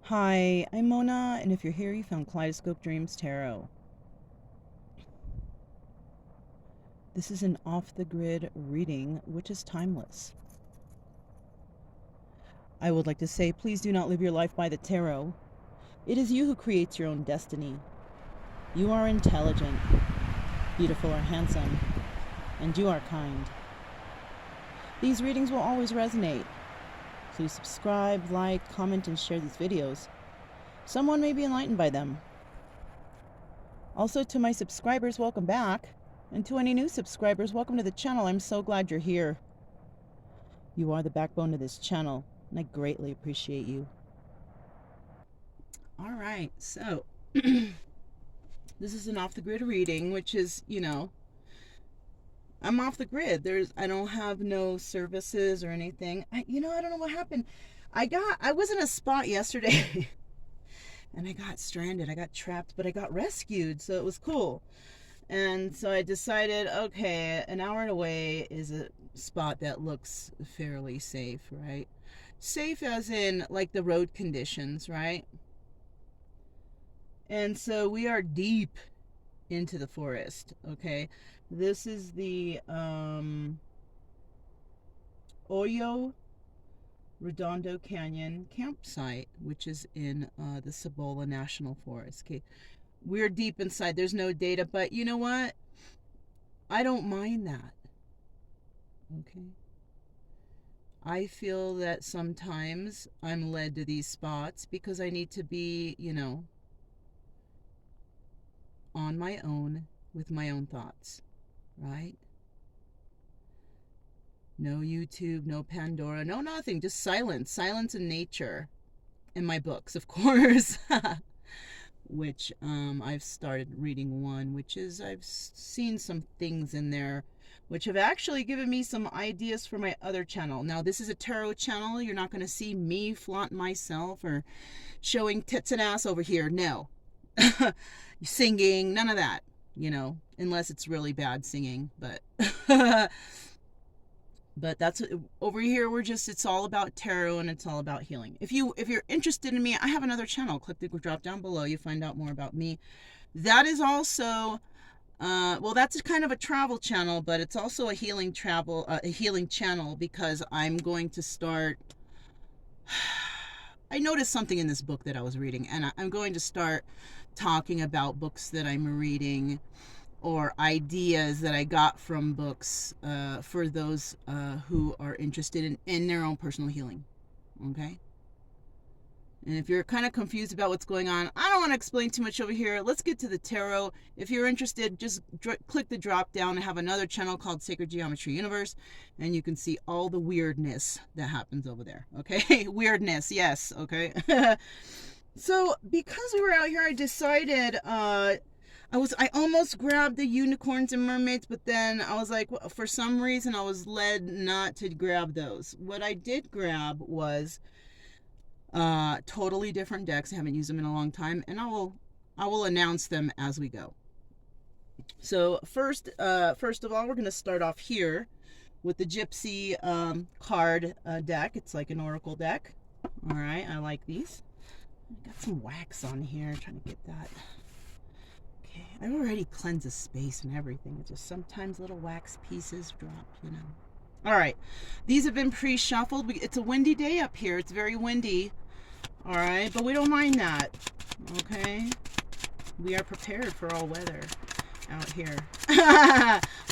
Hi, I'm Mona, and if you're here, you found Kaleidoscope Dreams Tarot. This is an off-the-grid reading, which is timeless. I would like to say, please do not live your life by the tarot. It is you who creates your own destiny. You are intelligent, beautiful or handsome, and you are kind. These readings will always resonate. Please subscribe, like, comment, and share these videos. Someone may be enlightened by them. Also, to my subscribers, welcome back. And to any new subscribers, welcome to the channel. I'm so glad you're here. You are the backbone of this channel, and I greatly appreciate you. All right, so this is an off-the-grid reading, which is, I'm off the grid. I don't have no services or anything. I don't know what happened. I was in a spot yesterday and I got stranded. I got trapped, but I got rescued, so it was cool. And so I decided, okay, an hour away is a spot that looks fairly safe, right? Safe as in like the road conditions, right? And so we are deep into the forest, okay? This is the Oyo Redondo Canyon campsite, which is in the Cibola National Forest. Okay, we're deep inside. There's no data, but you know what? I don't mind that. Okay. I feel that sometimes I'm led to these spots because I need to be, on my own with my own thoughts, right? No YouTube, no Pandora, no nothing, just silence. Silence in nature. And my books, of course. Which I've started reading one, which is I've seen some things in there which have actually given me some ideas for my other channel. Now, this is a tarot channel. You're not going to see me flaunt myself or showing tits and ass over here. No. Singing, none of that, unless it's really bad singing. But but that's over here. It's all about tarot and it's all about healing. If you're interested in me, I have another channel. Click the drop down below. You find out more about me. That is also that's kind of a travel channel, but it's also a healing channel because I'm going to start. I noticed something in this book that I was reading, and I'm going to start talking about books that I'm reading or ideas that I got from books for those who are interested in their own personal healing. Okay? And if you're kind of confused about what's going on, I don't want to explain too much over here. Let's get to the tarot. If you're interested, just click the drop down. I have another channel called Sacred Geometry Universe, and you can see all the weirdness that happens over there. Okay? Weirdness, yes. Okay? So, because we were out here, I decided... I almost grabbed the unicorns and mermaids, but then I was like, well, for some reason, I was led not to grab those. What I did grab was totally different decks. I haven't used them in a long time, and I will announce them as we go. So first of all, we're going to start off here with the Gypsy card deck. It's like an oracle deck. All right, I like these. I got some wax on here, trying to get that. Okay, I've already cleansed the space and everything. It's just sometimes little wax pieces drop, All right, these have been pre-shuffled. It's a windy day up here. It's very windy. All right, but we don't mind that. Okay, we are prepared for all weather out here.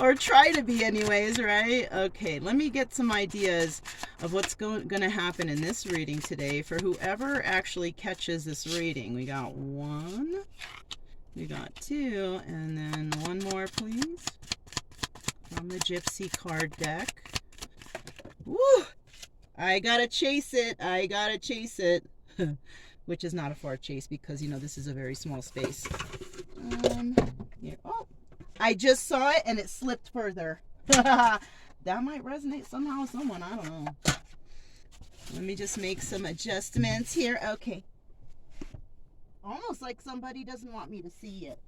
Or try to be anyways, right? Okay, let me get some ideas of what's going to happen in this reading today for whoever actually catches this reading. We got one. We got two, and then one more, please, from the Gypsy card deck. Woo! I gotta chase it. I gotta chase it. Which is not a far chase because, this is a very small space. Here. Oh, I just saw it and it slipped further. That might resonate somehow with someone. I don't know. Let me just make some adjustments here. Okay. Almost like somebody doesn't want me to see it.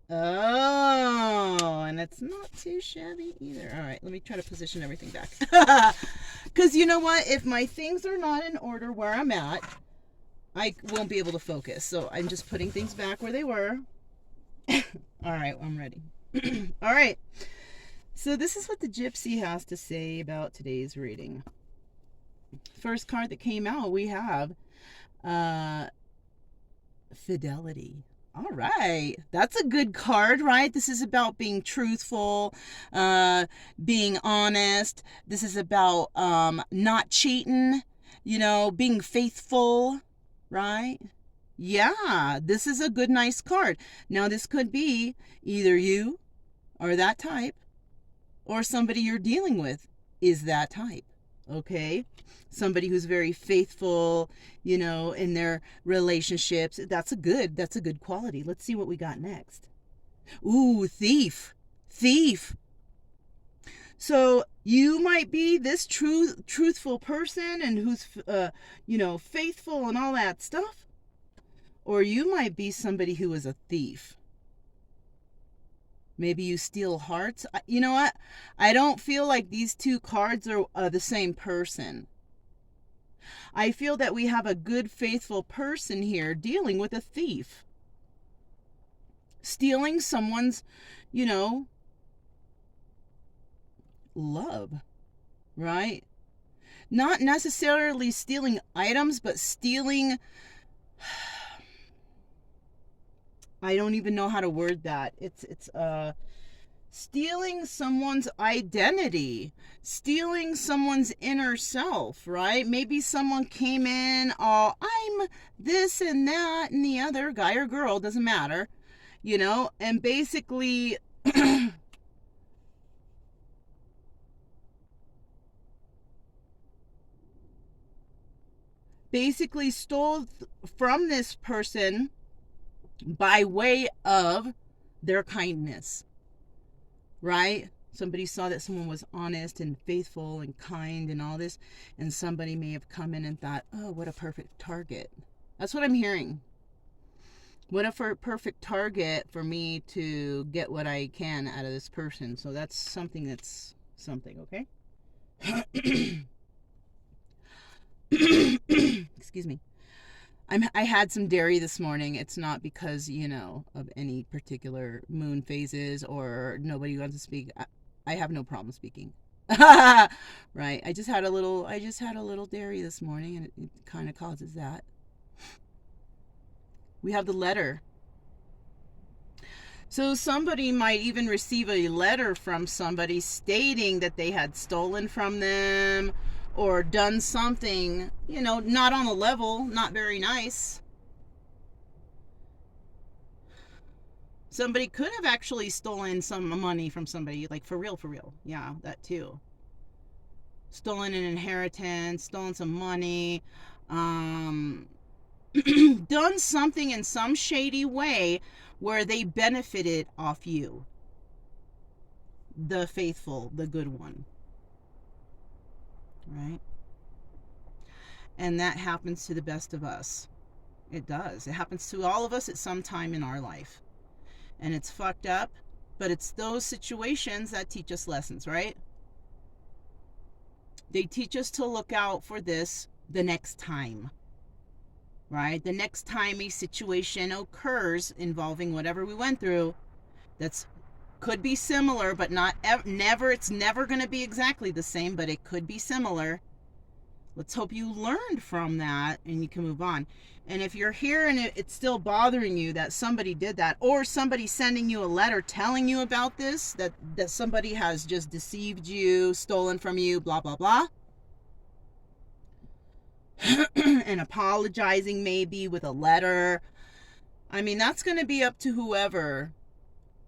Oh, and it's not too shabby either. All right, let me try to position everything back. Because you know what? If my things are not in order where I'm at, I won't be able to focus. So I'm just putting things back where they were. All right, I'm ready. All right. So this is what the Gypsy has to say about today's reading. First card that came out, we have Fidelity. All right. That's a good card, right? This is about being truthful, being honest. This is about not cheating, being faithful, right? Yeah, this is a good, nice card. Now, this could be either you are that type or somebody you're dealing with is that type, okay? Somebody who's very faithful, in their relationships. That's a good quality. Let's see what we got next. Ooh, thief. So you might be this truthful person and who's, faithful and all that stuff. Or you might be somebody who is a thief. Maybe you steal hearts. You know what? I don't feel like these two cards are the same person. I feel that we have a good, faithful person here dealing with a thief. Stealing someone's, love, right? Not necessarily stealing items, but stealing... I don't even know how to word that. It's stealing someone's identity, stealing someone's inner self, right? Maybe someone came in, I'm this and that and the other, guy or girl, doesn't matter, and basically stole from this person by way of their kindness, right? Somebody saw that someone was honest and faithful and kind and all this, and somebody may have come in and thought, oh, what a perfect target. That's what I'm hearing. What a perfect target for me to get what I can out of this person. So that's something, okay? Excuse me. I had some dairy this morning. It's not because, of any particular moon phases or nobody wants to speak. I have no problem speaking. Right. I just had a little dairy this morning, and it kind of causes that. We have the letter. So somebody might even receive a letter from somebody stating that they had stolen from them or done something, not on the level, not very nice. Somebody could have actually stolen some money from somebody, like for real. Yeah, that too. Stolen an inheritance, stolen some money, done something in some shady way where they benefited off you. The faithful, the good one. Right? And that happens to the best of us. It does. It happens to all of us at some time in our life. And it's fucked up, but it's those situations that teach us lessons, right? They teach us to look out for this the next time, right? The next time a situation occurs involving whatever we went through, could be similar, but never. It's never going to be exactly the same, but it could be similar. Let's hope you learned from that and you can move on. And if you're here and it's still bothering you that somebody did that, or somebody sending you a letter telling you about this, that somebody has just deceived you, stolen from you, blah, blah, blah, and apologizing maybe with a letter, that's going to be up to whoever.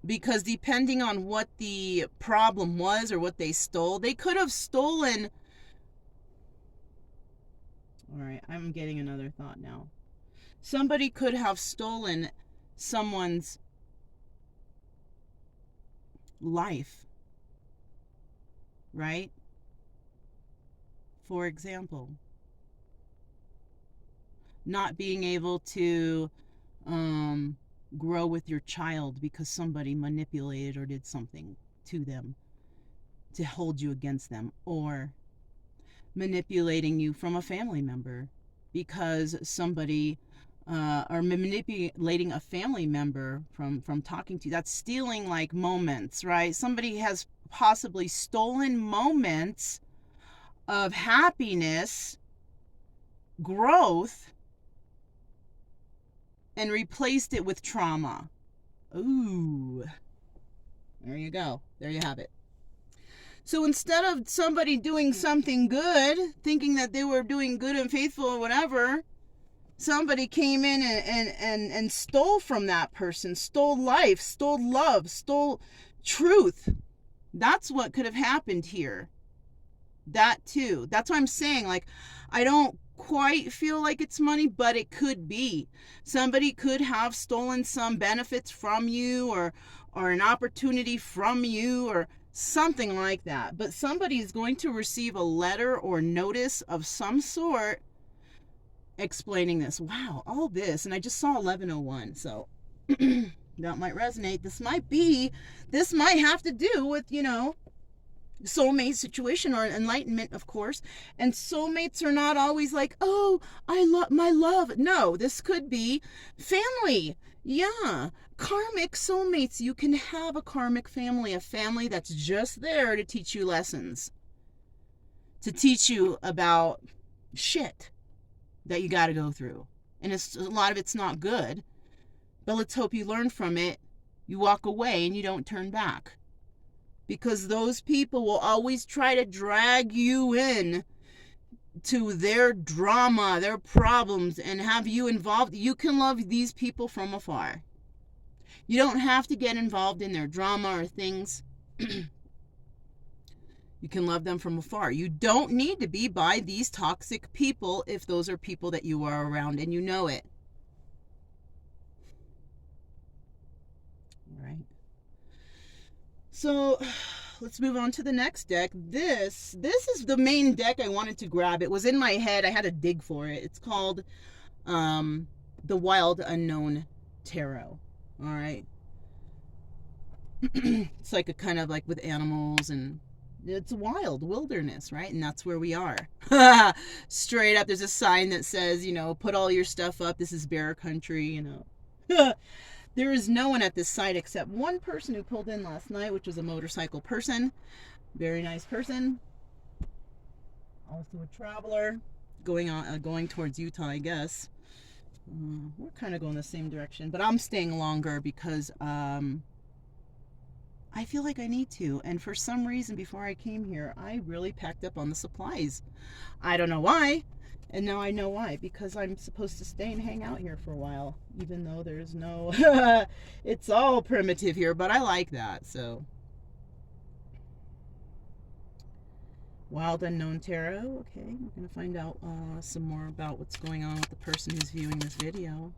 Because depending on what the problem was or what they stole, they could have stolen... All right, I'm getting another thought now. Somebody could have stolen someone's life, right? For example, not being able to grow with your child because somebody manipulated or did something to them to hold you against them, or manipulating you from a family member, because somebody or manipulating a family member from talking to you. That's stealing like moments, right? Somebody has possibly stolen moments of happiness, growth, and replaced it with trauma. Ooh, there you go. There you have it. So instead of somebody doing something good, thinking that they were doing good and faithful or whatever, somebody came in and stole from that person, stole life, stole love, stole truth. That's what could have happened here. That too. That's why I'm saying, like, I don't quite feel like it's money, but it could be. Somebody could have stolen some benefits from you, or an opportunity from you, or something like that. But somebody is going to receive a letter or notice of some sort explaining this. Wow, all this. And I just saw 1101, so that might resonate. This might have to do with, soulmate situation or enlightenment, of course. And soulmates are not always like, oh, I love my love. No, this could be family. Yeah, karmic soulmates. You can have a karmic family, a family that's just there to teach you lessons, to teach you about shit that you got to go through. And a lot of it's not good, but let's hope you learn from it. You walk away and you don't turn back. Because those people will always try to drag you in to their drama, their problems, and have you involved. You can love these people from afar. You don't have to get involved in their drama or things. You can love them from afar. You don't need to be by these toxic people if those are people that you are around and you know it. All right. So let's move on to the next deck. This is the main deck I wanted to grab. It was in my head. I had to dig for it. It's called the Wild Unknown Tarot. All right. It's like a kind of like with animals, and it's wild wilderness, right? And that's where we are. Straight up, there's a sign that says, put all your stuff up. This is bear country, There is no one at this site except one person who pulled in last night, which was a motorcycle person. Very nice person. Also a traveler going towards Utah, I guess. We're kind of going the same direction, but I'm staying longer because I feel like I need to. And for some reason, before I came here, I really packed up on the supplies. I don't know why. And now I know why, because I'm supposed to stay and hang out here for a while, even though there's no, it's all primitive here, but I like that, so. Wild Unknown Tarot, okay, we're going to find out some more about what's going on with the person who's viewing this video.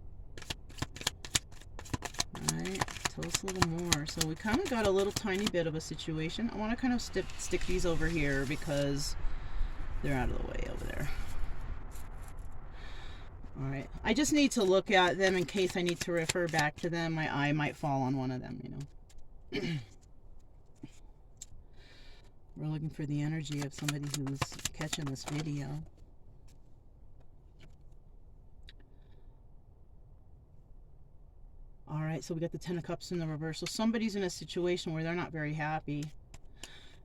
All right, tell us a little more. So we kind of got a little tiny bit of a situation. I want to kind of stick these over here because they're out of the way over there. All right, I just need to look at them in case I need to refer back to them. My eye might fall on one of them, We're looking for the energy of somebody who's catching this video. All right, so we got the Ten of Cups in the reverse. So somebody's in a situation where they're not very happy.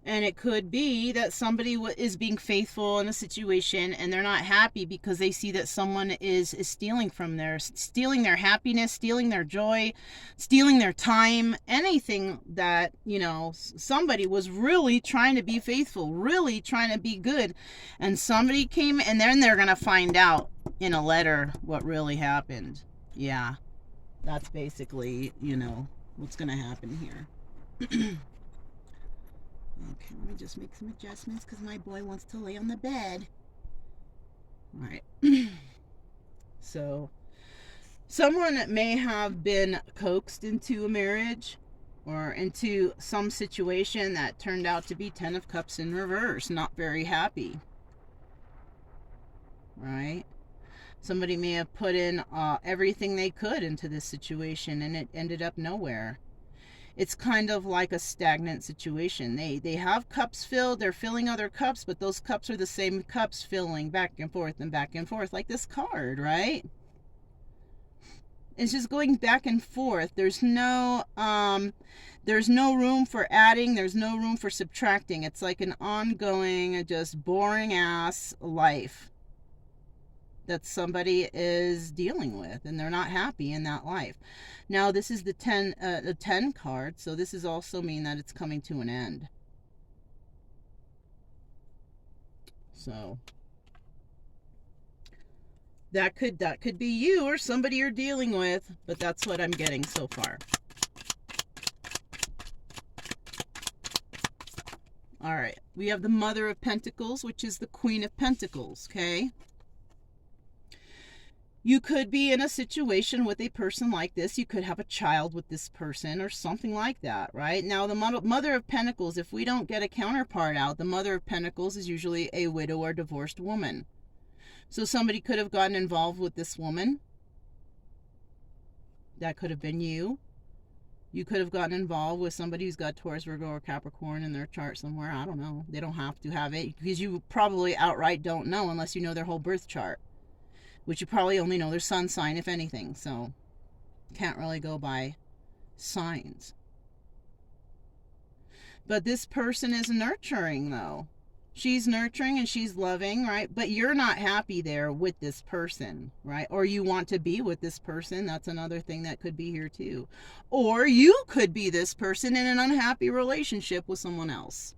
And it could be that somebody is being faithful in a situation and they're not happy because they see that someone is stealing their happiness, stealing their joy, stealing their time, anything that, somebody was really trying to be faithful, really trying to be good. And somebody came, and then they're going to find out in a letter what really happened. Yeah, that's basically, what's going to happen here. Okay, let me just make some adjustments because my boy wants to lay on the bed. All right. So, someone may have been coaxed into a marriage or into some situation that turned out to be Ten of Cups in reverse. Not very happy. Right? Somebody may have put in everything they could into this situation and it ended up nowhere. it's kind of like a stagnant situation. They have cups filled, they're filling other cups, but those cups are the same cups filling back and forth, like this card, right? It's just going back and forth. There's no room for adding, there's no room for subtracting. It's like an ongoing, just boring ass life that somebody is dealing with, and they're not happy in that life. Now this is the 10 card, so this is also mean that it's coming to an end. So that could be you or somebody you're dealing with, but that's what I'm getting so far. All right, we have the Mother of Pentacles, which is the Queen of Pentacles, okay? You could be in a situation with a person like this. You could have a child with this person or something like that, right? Now, the Mother of Pentacles, if we don't get a counterpart out, the Mother of Pentacles is usually a widow or divorced woman. So somebody could have gotten involved with this woman. That could have been you. You could have gotten involved with somebody who's got Taurus, Virgo, or Capricorn in their chart somewhere. I don't know. They don't have to have it, because you probably outright don't know unless you know their whole birth chart, which you probably only know their sun sign, if anything. So can't really go by signs. But this person is nurturing, though. She's nurturing and she's loving, right? But you're not happy there with this person, right? Or you want to be with this person. That's another thing that could be here too. Or you could be this person in an unhappy relationship with someone else.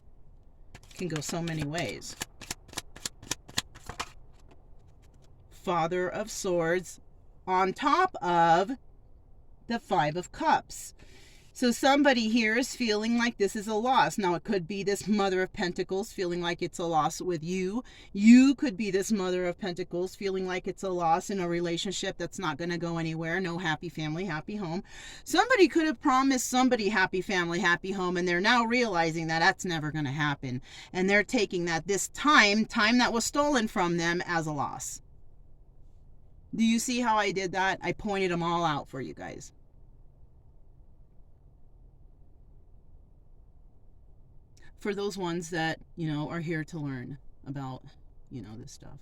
It can go so many ways. Father of Swords on top of the Five of Cups. So somebody here is feeling like this is a loss. Now, it could be this Mother of Pentacles feeling like it's a loss with you. You could be this Mother of Pentacles feeling like it's a loss in a relationship that's not going to go anywhere. No happy family, happy home. Somebody could have promised somebody happy family, happy home, and they're now realizing that that's never going to happen. And they're taking that this time that was stolen from them, as a loss. Do you see how I did that? I pointed them all out for you guys. For those ones that, are here to learn about, this stuff.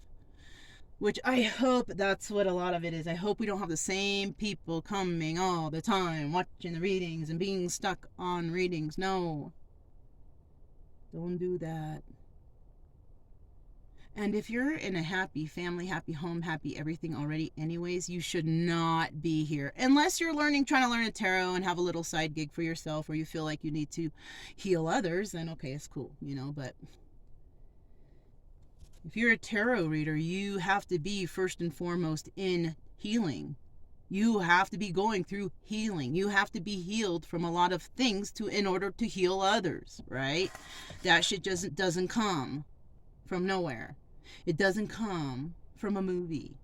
Which I hope that's what a lot of it is. I hope we don't have the same people coming all the time, watching the readings and being stuck on readings. No. Don't do that. And if you're in a happy family, happy home, happy everything already anyways, you should not be here. Unless you're trying to learn a tarot and have a little side gig for yourself, or you feel like you need to heal others, then okay, it's cool, but if you're a tarot reader, you have to be first and foremost in healing. You have to be going through healing. You have to be healed from a lot of things in order to heal others, right? That shit doesn't come from nowhere. It doesn't come from a movie.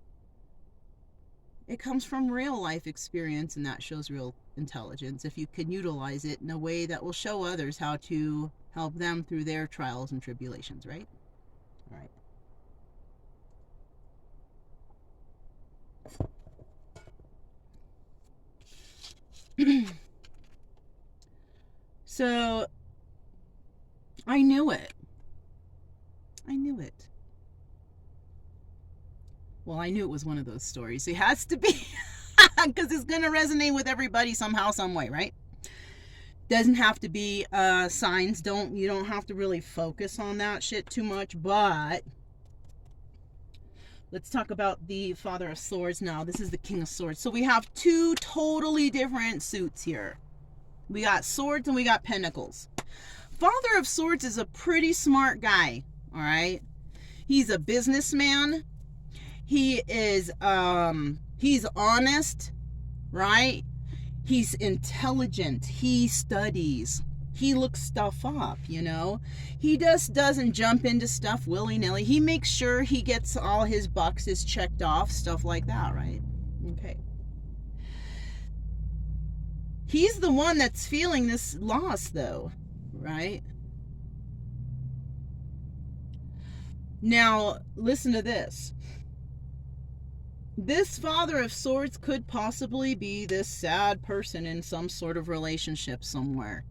It comes from real life experience, and that shows real intelligence if you can utilize it in a way that will show others how to help them through their trials and tribulations, right? All right. So I knew it. Well, I knew it was one of those stories. It has to be, because it's going to resonate with everybody somehow, some way, right? Doesn't have to be signs. You don't have to really focus on that shit too much, but let's talk about the Father of Swords now. This is the King of Swords. So we have two totally different suits here. We got swords and we got pentacles. Father of Swords is a pretty smart guy, all right? He's a businessman. He is, he's honest, right? He's intelligent. He studies. He looks stuff up, He just doesn't jump into stuff willy-nilly. He makes sure he gets all his boxes checked off, stuff like that, right? Okay. He's the one that's feeling this loss, though, right? Now, listen to this. this Father of Swords could possibly be this sad person in some sort of relationship somewhere.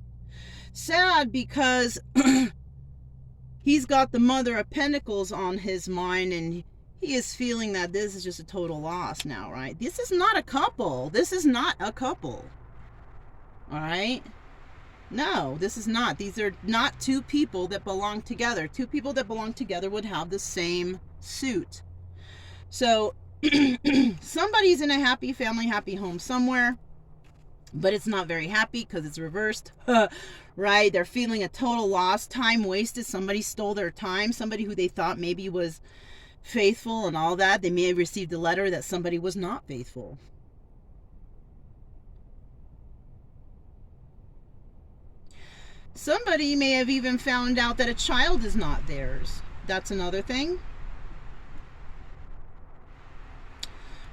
Sad because he's got the Mother of Pentacles on his mind, and he is feeling that this is just a total loss now, right? This is not a couple. This is not a couple. All right? No, this is not. These are not two people that belong together. Two people that belong together would have the same suit. So somebody's in a happy family, happy home somewhere, but it's not very happy because it's reversed, right? They're feeling a total loss, time wasted. Somebody stole their time. Somebody who they thought maybe was faithful and all that. They may have received a letter that somebody was not faithful. Somebody may have even found out that a child is not theirs. That's another thing.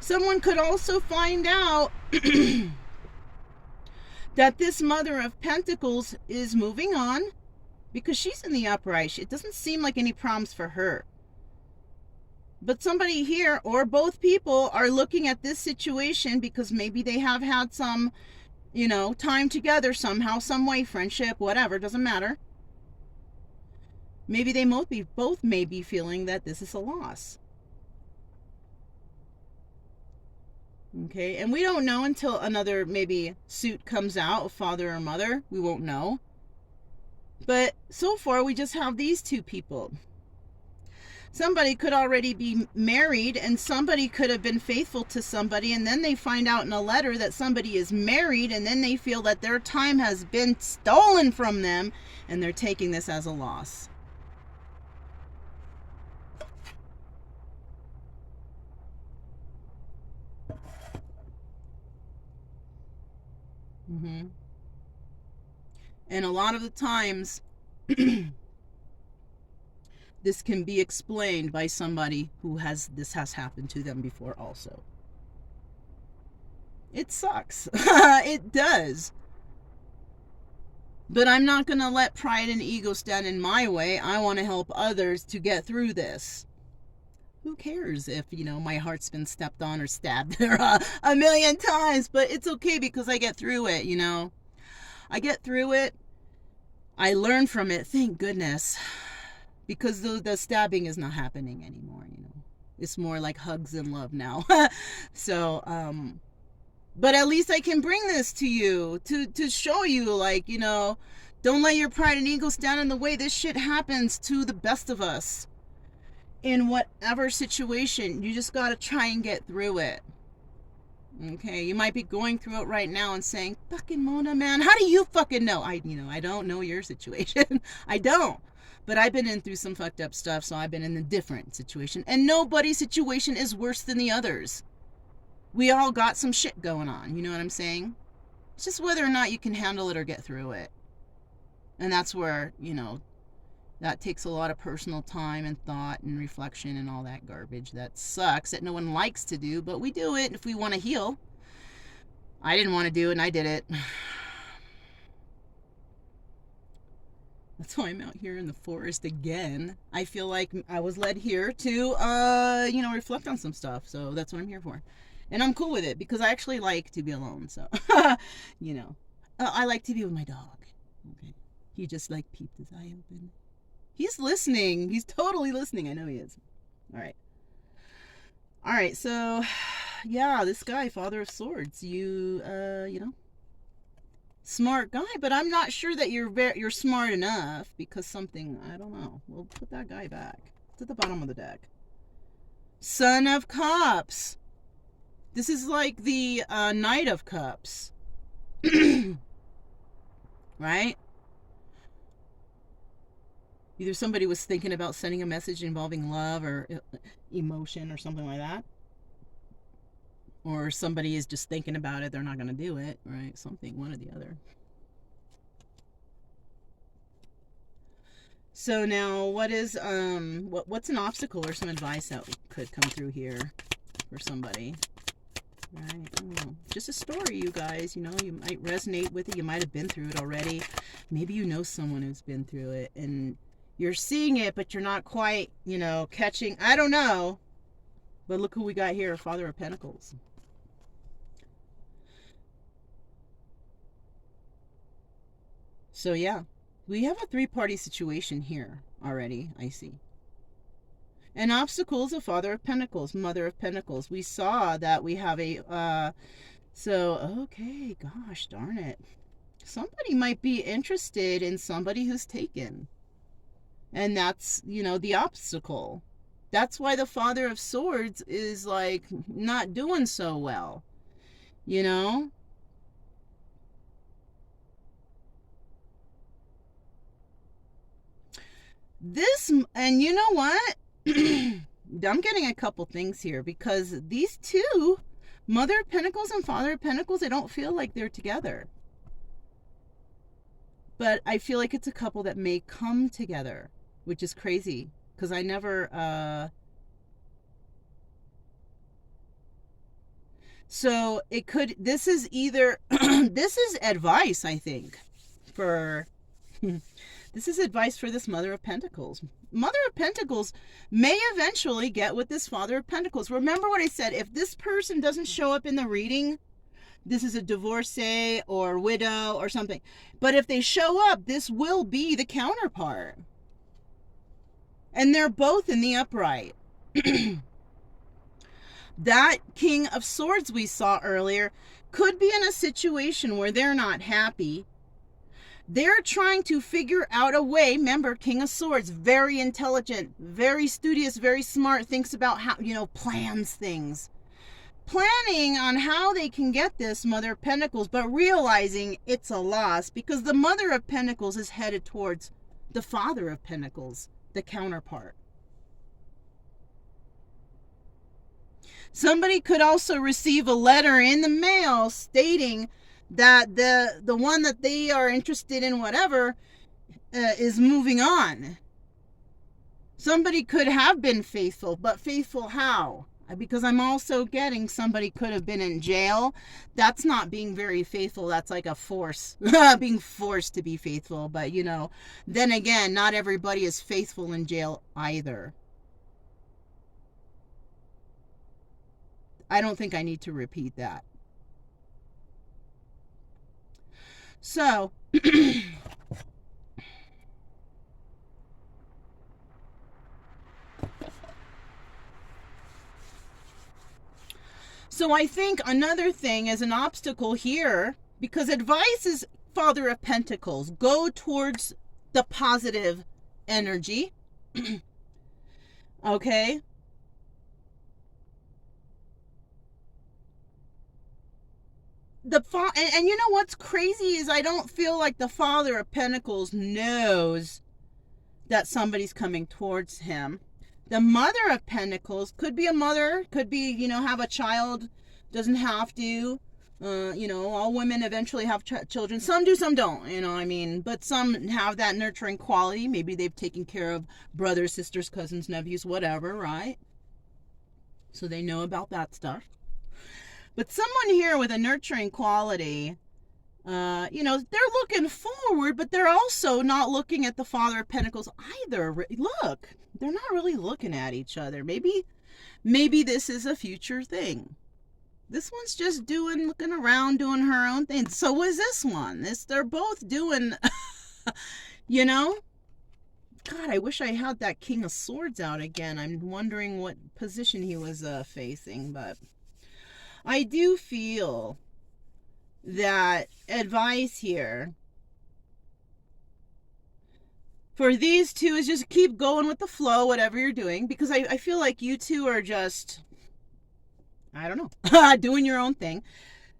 Someone could also find out that this Mother of Pentacles is moving on because she's in the upright. It doesn't seem like any problems for her. But somebody here, or both people, are looking at this situation because maybe they have had some, time together somehow, some way, friendship, whatever, doesn't matter. Maybe they both may be feeling that this is a loss. Okay, and we don't know until another maybe suit comes out of father or mother. We won't know. But so far, we just have these two people. Somebody could already be married, and somebody could have been faithful to somebody, and then they find out in a letter that somebody is married, and then they feel that their time has been stolen from them, and they're taking this as a loss. And a lot of the times, this can be explained by somebody who this has happened to them before also. It sucks. It does. But I'm not going to let pride and ego stand in my way. I want to help others to get through this. Who cares if, my heart's been stepped on or stabbed there a million times, but it's okay because I get through it, I get through it. I learn from it, thank goodness, because the stabbing is not happening anymore, It's more like hugs and love now. So, but at least I can bring this to you to show you, don't let your pride and ego stand in the way. This shit happens to the best of us. In whatever situation, you just got to try and get through it. Okay, you might be going through it right now and saying, fucking Mona, man, how do you fucking know? I don't know your situation. I don't. But I've been in through some fucked up stuff, so I've been in a different situation. And nobody's situation is worse than the others. We all got some shit going on, you know what I'm saying? It's just whether or not you can handle it or get through it. And that's where, that takes a lot of personal time and thought and reflection and all that garbage that sucks, that no one likes to do, but we do it if we want to heal. I didn't want to do it, and I did it. That's why I'm out here in the forest again. I feel like I was led here to, reflect on some stuff, so that's what I'm here for. And I'm cool with it, because I actually like to be alone, so, I like to be with my dog. Okay. He just, peeped his eye open. He's listening. He's totally listening. I know he is. All right. So, yeah, this guy, Father of Swords, smart guy, but I'm not sure that you're smart enough because something, I don't know. We'll put that guy back. It's at the bottom of the deck. Son of Cups. This is like the Knight of Cups. Right? Either somebody was thinking about sending a message involving love or emotion or something like that. Or somebody is just thinking about it. They're not going to do it, right? Something, one or the other. So now what is, what's an obstacle or some advice that could come through here for somebody? Right? I don't know. Just a story, you guys. You might resonate with it. You might have been through it already. Maybe you know someone who's been through it and you're seeing it, but you're not quite, catching. I don't know. But look who we got here, Father of Pentacles. So yeah, we have a three-party situation here already, I see. And obstacles of Father of Pentacles, Mother of Pentacles. We saw that we have a, okay, gosh darn it. Somebody might be interested in somebody who's taken. And that's, you know, the obstacle. That's why the Father of Swords is like not doing so well, you know? This, and you know what? I'm getting a couple things here because these two, Mother of Pentacles and Father of Pentacles, I don't feel like they're together. But I feel like it's a couple that may come together, which is crazy because I never, so it could, this is either, this is advice, I think, for, this is advice for this Mother of Pentacles. Mother of Pentacles may eventually get with this Father of Pentacles. Remember what I said, if this person doesn't show up in the reading, this is a divorcee or widow or something. But if they show up, this will be the counterpart. And they're both in the upright. That King of Swords we saw earlier could be in a situation where they're not happy. They're trying to figure out a way. Remember, King of Swords, very intelligent, very studious, very smart, thinks about how, you know, plans things. Planning on how they can get this Mother of Pentacles, but realizing it's a loss because the Mother of Pentacles is headed towards the Father of Pentacles, the counterpart. Somebody could also receive a letter in the mail stating that the one that they are interested in, whatever, is moving on. Somebody could have been faithful, but faithful how? Because I'm also getting somebody could have been in jail. That's not being very faithful. That's like a force, being forced to be faithful. But, you know, then again, not everybody is faithful in jail either. I don't think I need to repeat that. So, so I think another thing is an obstacle here, because advice is Father of Pentacles. Go towards the positive energy. Okay? And you know what's crazy is I don't feel like the Father of Pentacles knows that somebody's coming towards him. The Mother of Pentacles could be a mother, could be, you know, have a child, doesn't have to. You know, all women eventually have children. Some do, some don't, you know, I mean, but some have that nurturing quality. Maybe they've taken care of brothers, sisters, cousins, nephews, whatever, right? So they know about that stuff. But someone here with a nurturing quality, you know, they're looking forward, but they're also not looking at the Father of Pentacles either. Look, they're not really looking at each other. Maybe this is a future thing. This one's just looking around, doing her own thing. So was this one. They're both doing, you know. God, I wish I had that King of Swords out again. I'm wondering what position he was facing, but I do feel that advice here for these two is just keep going with the flow, whatever you're doing, because I feel like you two are just, I don't know, doing your own thing.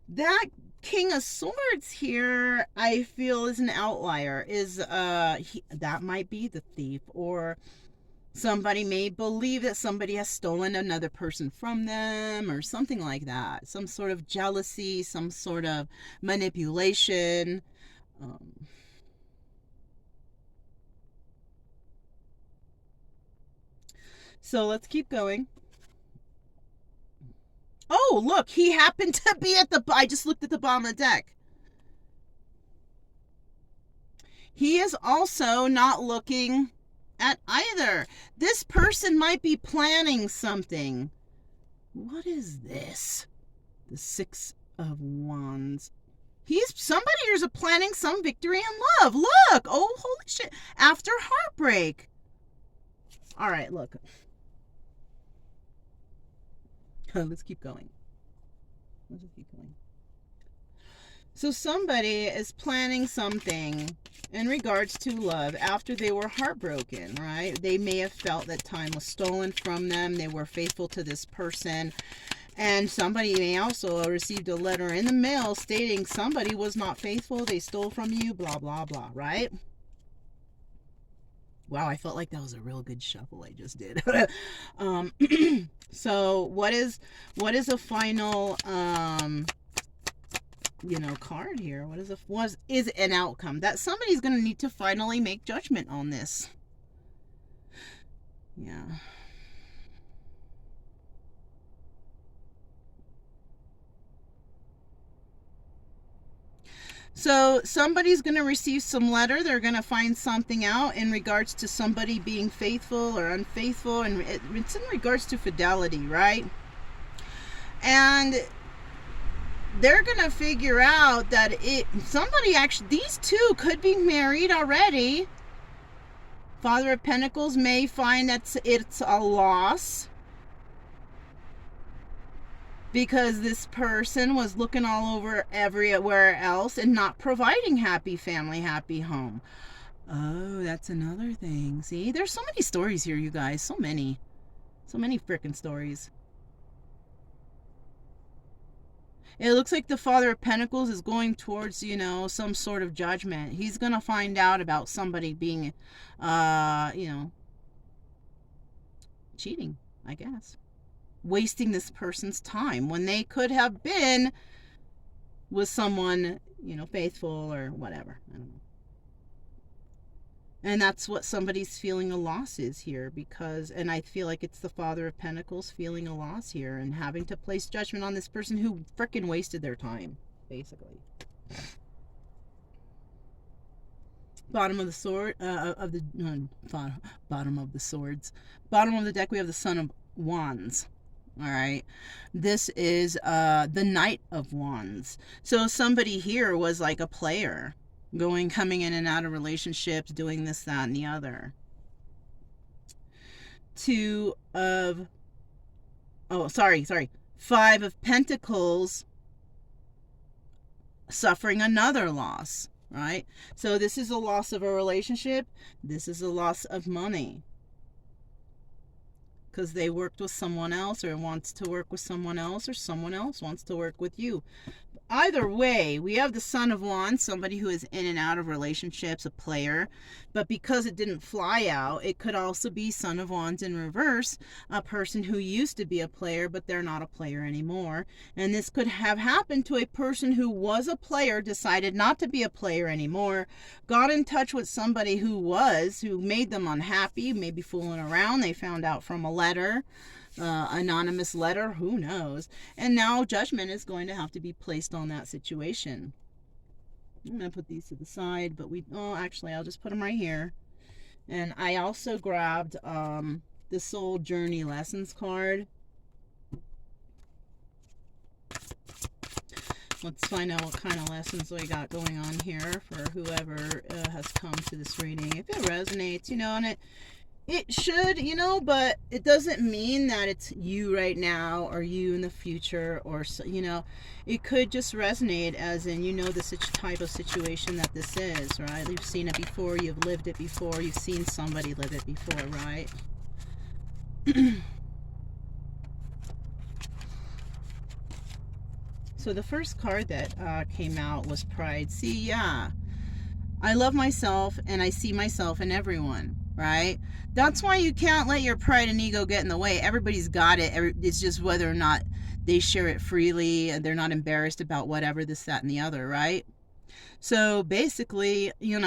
That King of Swords here, I feel, is an outlier. That might be the thief, or somebody may believe that somebody has stolen another person from them or something like that. Some sort of jealousy, some sort of manipulation. So let's keep going. Oh, look, he happened to be I just looked at the bottom of the deck. He is also not looking at either. This person might be planning something What is this? The Six of Wands. Somebody here's planning some victory in love. Look. Oh, holy shit. After heartbreak. All right, look. Let's keep going. Let's just keep going. So somebody is planning something in regards to love after they were heartbroken, right? They may have felt that time was stolen from them. They were faithful to this person. And somebody may also have received a letter in the mail stating somebody was not faithful. They stole from you, blah, blah, blah, right? Wow, I felt like that was a real good shuffle I just did. So what is a final card here? What is an outcome that somebody's going to need to finally make judgment on this? Yeah. So somebody's going to receive some letter. They're going to find something out in regards to somebody being faithful or unfaithful. And it's in regards to fidelity, right? And they're going to figure out that these two could be married already. Father of Pentacles may find that it's a loss, because this person was looking all over everywhere else and not providing happy family, happy home. Oh, that's another thing. See, there's so many stories here, you guys. So many freaking stories. It looks like the Father of Pentacles is going towards, some sort of judgment. He's going to find out about somebody being, cheating, I guess. Wasting this person's time when they could have been with someone, faithful or whatever. I don't know. And that's what somebody's feeling a loss is here, and I feel like it's the Father of Pentacles feeling a loss here and having to place judgment on this person who frickin' wasted their time, basically. Bottom of the sword, bottom of the swords. Bottom of the deck, we have the Son of Wands. All right, this is the Knight of Wands. So somebody here was like a player, coming in and out of relationships, doing this, that, and the other. Five of Pentacles, suffering another loss, right? So this is a loss of a relationship. This is a loss of money, because they worked with someone else, or wants to work with someone else, or someone else wants to work with you. Either way, we have the Son of Wands, somebody who is in and out of relationships, a player. But because it didn't fly out, it could also be Son of Wands in reverse, a person who used to be a player, but they're not a player anymore. And this could have happened to a person who was a player, decided not to be a player anymore, got in touch with somebody who made them unhappy, maybe fooling around. They found out from a letter. Anonymous letter, who knows, and now judgment is going to have to be placed on that situation. I'm going to put these to the side, but actually I'll just put them right here. And I also grabbed the Soul Journey Lessons card. Let's find out what kind of lessons we got going on here for whoever has come to this reading. If it resonates, and it should, but it doesn't mean that it's you right now or you in the future, or, it could just resonate as in, the type of situation that this is, right? You've seen it before, you've lived it before, you've seen somebody live it before, right? So the first card that came out was Pride. See, yeah, I love myself and I see myself in everyone, right? That's why you can't let your pride and ego get in the way. Everybody's got it. It's just whether or not they share it freely and they're not embarrassed about whatever, this, that, and the other, right? So basically, you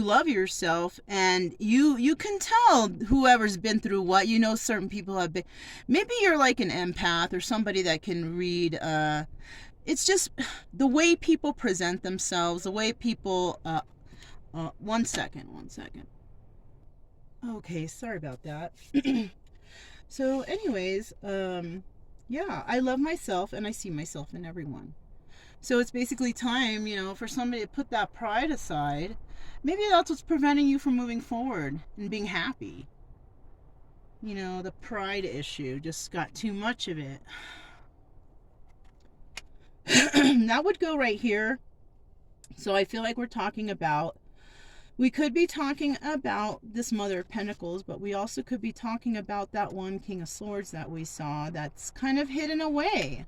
love yourself, and you can tell whoever's been through what. Certain people have been, maybe you're like an empath or somebody that can read. It's just the way people present themselves, the way people, one second. Okay, sorry about that. So anyways, Yeah, I love myself and I see myself in everyone. So it's basically time, for somebody to put that pride aside. Maybe that's what's preventing you from moving forward and being happy. The pride issue, just got too much of it. That would go right here. So I feel like we could be talking about this Mother of Pentacles, but we also could be talking about that one King of Swords that we saw that's kind of hidden away.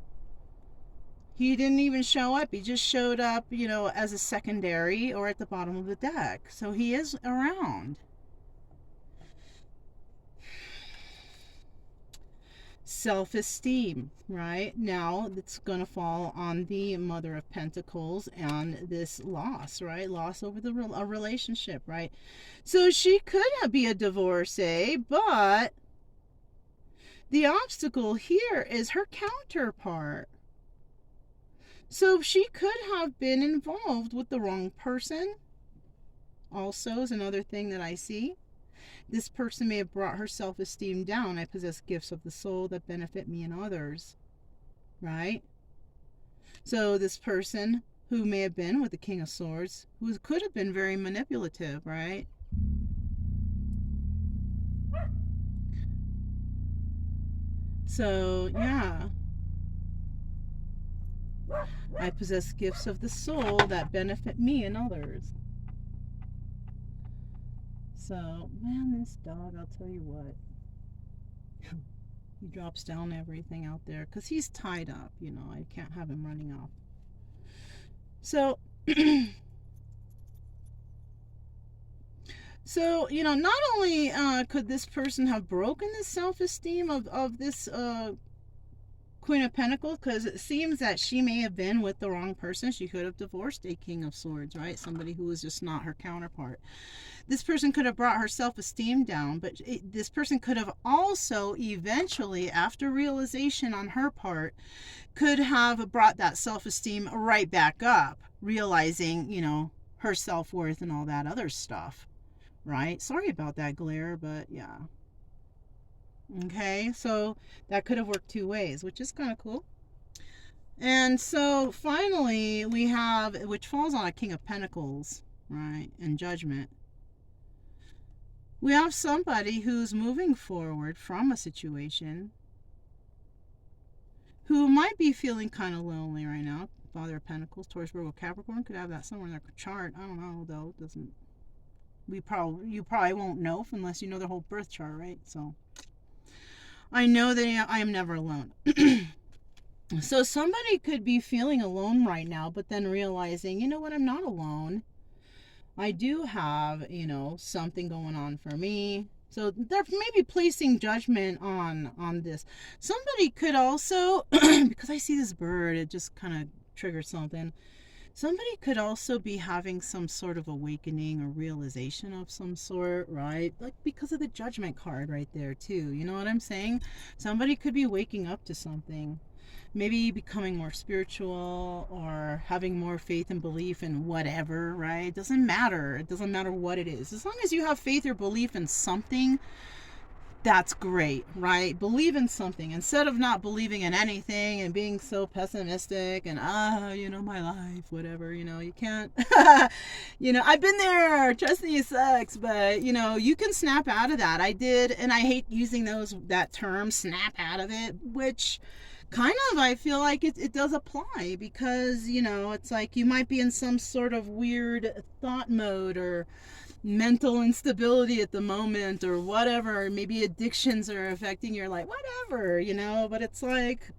He didn't even show up. He just showed up, as a secondary or at the bottom of the deck. So he is around. Self-esteem, right? Now it's going to fall on the Mother of Pentacles and this loss, right? Loss over a relationship, right? So she could be a divorcee, but the obstacle here is her counterpart. So she could have been involved with the wrong person. Also is another thing that I see. This person may have brought her self-esteem down. I possess gifts of the soul that benefit me and others. Right? So this person who may have been with the King of Swords, who could have been very manipulative, right? So, yeah. I possess gifts of the soul that benefit me and others. So, man, this dog, I'll tell you what. He drops down everything out there because he's tied up, I can't have him running off. So, not only could this person have broken the self-esteem of this Queen of Pentacles, because it seems that she may have been with the wrong person. She could have divorced a King of Swords, right? Somebody who was just not her counterpart. This person could have brought her self-esteem down, but this person could have also eventually, after realization on her part, could have brought that self-esteem right back up, realizing, her self-worth and all that other stuff, right? Sorry about that glare, but yeah. Okay, so that could have worked two ways, which is kind of cool. And so finally we have, which falls on a King of Pentacles, right, and Judgment. We have somebody who's moving forward from a situation who might be feeling kind of lonely right now. Father of Pentacles, Taurus, Virgo, Capricorn, could have that somewhere in their chart. I don't know, though. You probably won't know unless you know their whole birth chart, right? So I know that I am never alone. So somebody could be feeling alone right now, but then realizing, you know what, I'm not alone. I do have, something going on for me. So they're maybe placing judgment on this. Somebody could also, because I see this bird, it just kind of triggers something. Somebody could also be having some sort of awakening or realization of some sort, right? Like because of the Judgment card right there too. You know what I'm saying? Somebody could be waking up to something. Maybe becoming more spiritual or having more faith and belief in whatever, right? It doesn't matter. It doesn't matter what it is. As long as you have faith or belief in something, that's great, right? Believe in something instead of not believing in anything and being so pessimistic and my life, whatever, you can't. I've been there. Trust me, it sucks, but you can snap out of that. I did, and I hate using that term, snap out of it, which kind of I feel like it does apply because it's like you might be in some sort of weird thought mode or mental instability at the moment or whatever. Maybe addictions are affecting your life, whatever, but it's like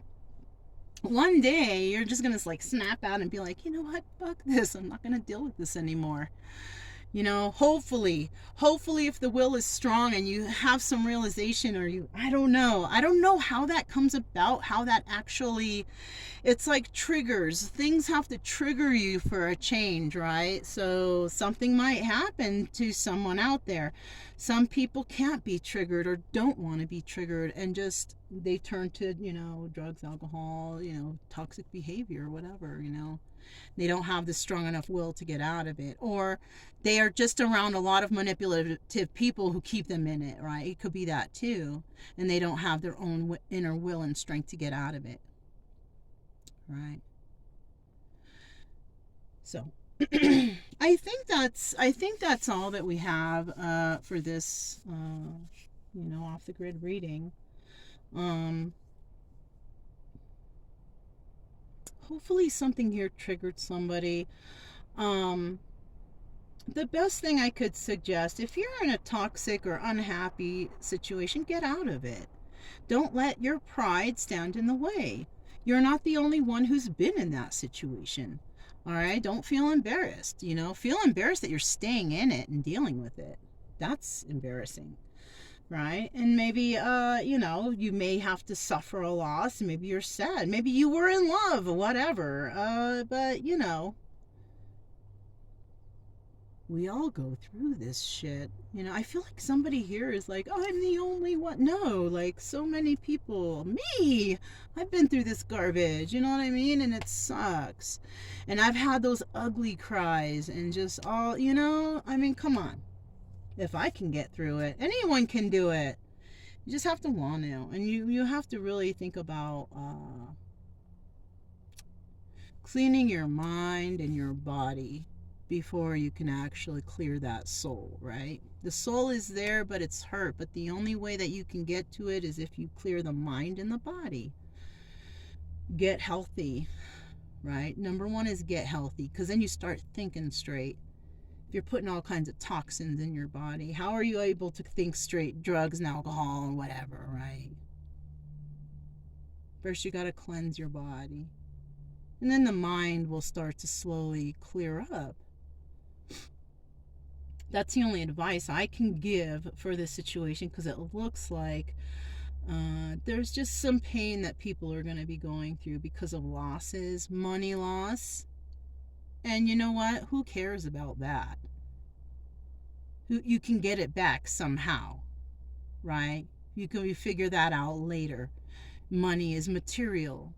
one day you're just gonna snap out and be like, you know what, fuck this, I'm not gonna deal with this anymore. Hopefully if the will is strong and you have some realization, or I don't know how that comes about, how that actually, it's like triggers. Things have to trigger you for a change, right? So something might happen to someone out there. Some people can't be triggered or don't want to be triggered, and just they turn to, drugs, alcohol, toxic behavior, whatever. They don't have the strong enough will to get out of it, or they are just around a lot of manipulative people who keep them in it, right? It could be that too, and they don't have their own inner will and strength to get out of it, right? So I think that's all that we have for this off the grid reading. Hopefully something here triggered somebody. The best thing I could suggest, if you're in a toxic or unhappy situation, get out of it. Don't let your pride stand in the way. You're not the only one who's been in that situation. All right? Don't feel embarrassed. Feel embarrassed that you're staying in it and dealing with it. That's embarrassing. Right? And maybe, you may have to suffer a loss. Maybe you're sad. Maybe you were in love, whatever. But, we all go through this shit. I feel like somebody here is like, oh, I'm the only one. No, like so many people. Me! I've been through this garbage, you know what I mean? And it sucks. And I've had those ugly cries and just all, come on. If I can get through it, anyone can do it. You just have to want to. And you have to really think about cleaning your mind and your body before you can actually clear that soul, right? The soul is there, but it's hurt. But the only way that you can get to it is if you clear the mind and the body. Get healthy, right? Number one is get healthy, because then you start thinking straight. If you're putting all kinds of toxins in your body, how are you able to think straight? Drugs and alcohol and whatever, right? First, you got to cleanse your body. And then the mind will start to slowly clear up. That's the only advice I can give for this situation, because it looks like there's just some pain that people are going to be going through because of losses, money loss. And you know what? Who cares about that? You can get it back somehow, right? You can figure that out later. Money is material.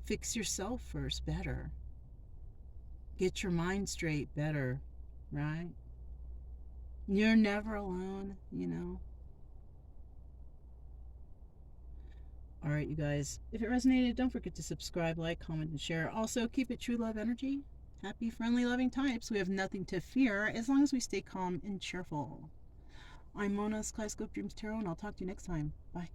Fix yourself first better. Get your mind straight better, right? You're never alone, All right, you guys. If it resonated, don't forget to subscribe, like, comment, and share. Also, keep it true love energy. Happy, friendly, loving types. We have nothing to fear as long as we stay calm and cheerful. I'm Mona, Skyscope Dreams Tarot, and I'll talk to you next time. Bye.